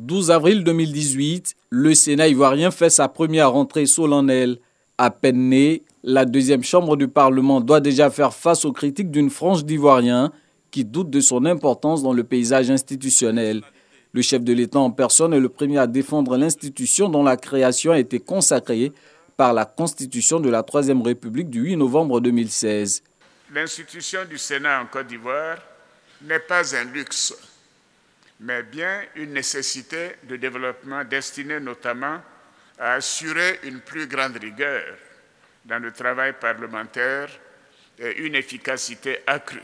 12 avril 2018, le Sénat ivoirien fait sa première rentrée solennelle. À peine née, la deuxième chambre du Parlement doit déjà faire face aux critiques d'une frange d'Ivoiriens qui doutent de son importance dans le paysage institutionnel. Le chef de l'État en personne est le premier à défendre l'institution dont la création a été consacrée par la Constitution de la Troisième République du 8 novembre 2016. L'institution du Sénat en Côte d'Ivoire n'est pas un luxe, mais bien une nécessité de développement destinée notamment à assurer une plus grande rigueur dans le travail parlementaire et une efficacité accrue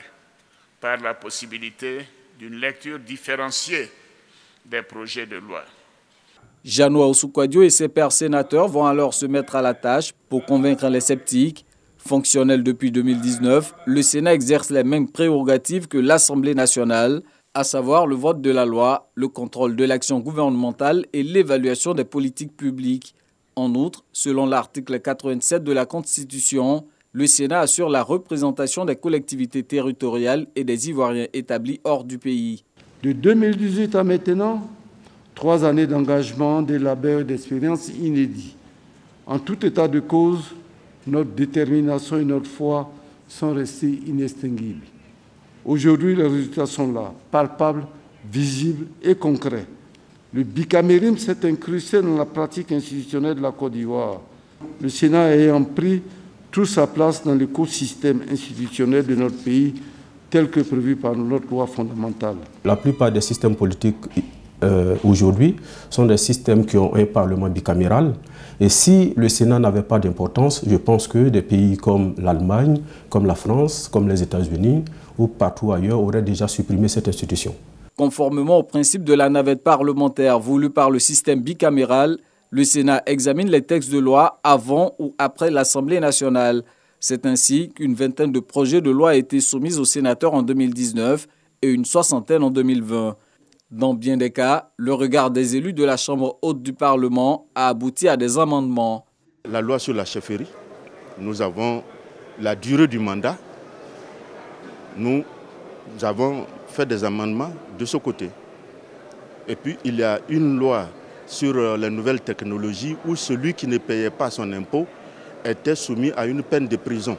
par la possibilité d'une lecture différenciée des projets de loi. Janoua Ousoukwadio et ses pairs sénateurs vont alors se mettre à la tâche pour convaincre les sceptiques. Fonctionnel depuis 2019, le Sénat exerce les mêmes prérogatives que l'Assemblée nationale, à savoir le vote de la loi, le contrôle de l'action gouvernementale et l'évaluation des politiques publiques. En outre, selon l'article 87 de la Constitution, le Sénat assure la représentation des collectivités territoriales et des Ivoiriens établis hors du pays. De 2018 à maintenant, 3 années d'engagement, de labeur et d'expérience inédits. En tout état de cause, notre détermination et notre foi sont restées inextinguibles. Aujourd'hui, les résultats sont là, palpables, visibles et concrets. Le bicamérisme s'est incrusté dans la pratique institutionnelle de la Côte d'Ivoire. Le Sénat ayant pris toute sa place dans l'écosystème institutionnel de notre pays, tel que prévu par notre loi fondamentale. La plupart des systèmes politiques aujourd'hui sont des systèmes qui ont un Parlement bicaméral. Et si le Sénat n'avait pas d'importance, je pense que des pays comme l'Allemagne, comme la France, comme les États-Unis ou partout ailleurs auraient déjà supprimé cette institution. Conformément au principe de la navette parlementaire voulu par le système bicaméral, le Sénat examine les textes de loi avant ou après l'Assemblée nationale. C'est ainsi qu'une vingtaine de projets de loi a été soumis aux sénateurs en 2019 et une soixantaine en 2020. Dans bien des cas, le regard des élus de la Chambre haute du Parlement a abouti à des amendements. La loi sur la chefferie, nous avons la durée du mandat. Nous avons fait des amendements de ce côté. Et puis, il y a une loi sur les nouvelles technologies où celui qui ne payait pas son impôt était soumis à une peine de prison.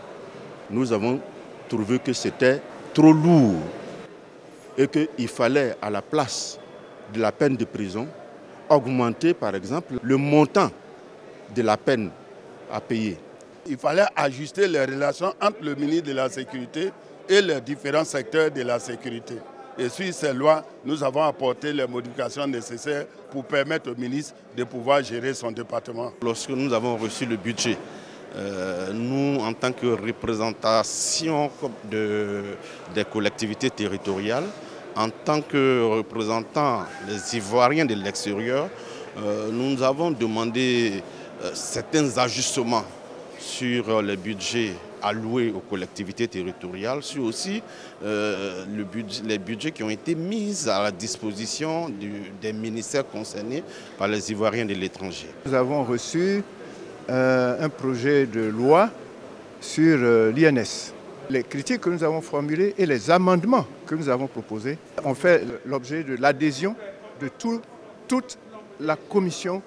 Nous avons trouvé que c'était trop lourd et qu'il fallait, à la place de la peine de prison, augmenter, par exemple, le montant de la peine à payer. Il fallait ajuster les relations entre le ministre de la Sécurité et les différents secteurs de la sécurité. Et sur ces lois, nous avons apporté les modifications nécessaires pour permettre au ministre de pouvoir gérer son département. Lorsque nous avons reçu le budget, nous, en tant que représentation des collectivités territoriales, en tant que représentants des Ivoiriens de l'extérieur, nous avons demandé certains ajustements sur les budgets alloués aux collectivités territoriales, sur aussi les budgets qui ont été mis à la disposition des ministères concernés par les Ivoiriens de l'étranger. Nous avons reçu un projet de loi sur l'INS. Les critiques que nous avons formulées et les amendements que nous avons proposés ont fait l'objet de l'adhésion de toute la commission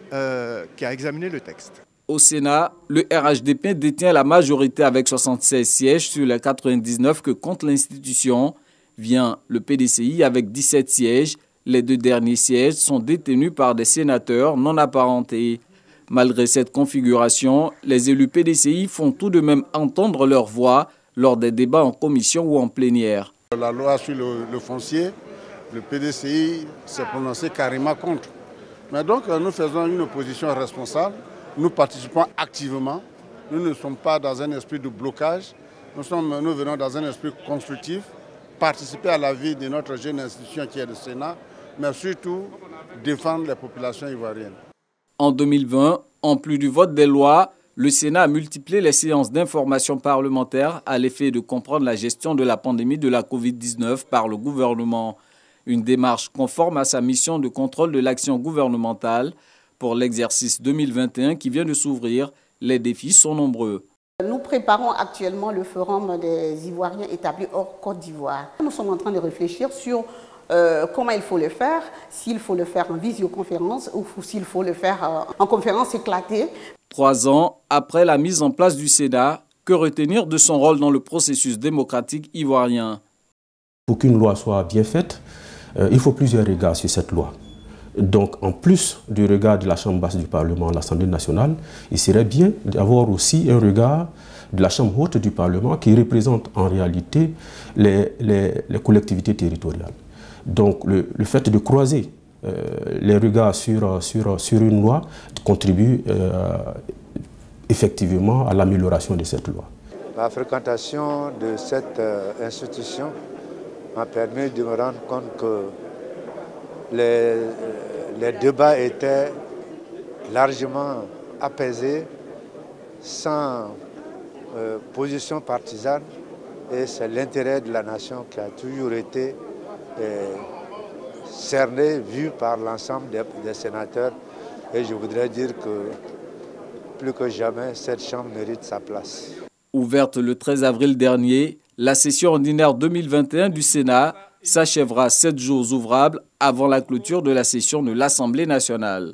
qui a examiné le texte. Au Sénat, le RHDP détient la majorité avec 76 sièges sur les 99 que compte l'institution. Vient le PDCI avec 17 sièges. Les 2 derniers sièges sont détenus par des sénateurs non apparentés. Malgré cette configuration, les élus PDCI font tout de même entendre leur voix lors des débats en commission ou en plénière. La loi sur le foncier, le PDCI s'est prononcé carrément contre. Mais donc nous faisons une opposition responsable, nous participons activement, nous ne sommes pas dans un esprit de blocage, nous venons dans un esprit constructif, participer à la vie de notre jeune institution qui est le Sénat, mais surtout défendre les populations ivoiriennes. En 2020, en plus du vote des lois, le Sénat a multiplié les séances d'information parlementaire à l'effet de comprendre la gestion de la pandémie de la Covid-19 par le gouvernement. Une démarche conforme à sa mission de contrôle de l'action gouvernementale. Pour l'exercice 2021 qui vient de s'ouvrir, les défis sont nombreux. Nous préparons actuellement le forum des Ivoiriens établis hors Côte d'Ivoire. Nous sommes en train de réfléchir sur comment il faut le faire, s'il faut le faire en visioconférence ou s'il faut le faire en conférence éclatée. 3 ans après la mise en place du Sénat, que retenir de son rôle dans le processus démocratique ivoirien? Pour qu'une loi soit bien faite, il faut plusieurs regards sur cette loi. Donc, en plus du regard de la Chambre basse du Parlement, l'Assemblée nationale, il serait bien d'avoir aussi un regard de la Chambre haute du Parlement qui représente en réalité les collectivités territoriales. Donc, le fait de croiser les regards sur une loi contribue effectivement à l'amélioration de cette loi. La fréquentation de cette institution m'a permis de me rendre compte que les débats étaient largement apaisés, sans position partisane, et c'est l'intérêt de la nation qui a toujours été cerné, vu par l'ensemble des sénateurs, et je voudrais dire que plus que jamais, cette Chambre mérite sa place. Ouverte le 13 avril dernier, la session ordinaire 2021 du Sénat s'achèvera 7 jours ouvrables avant la clôture de la session de l'Assemblée nationale.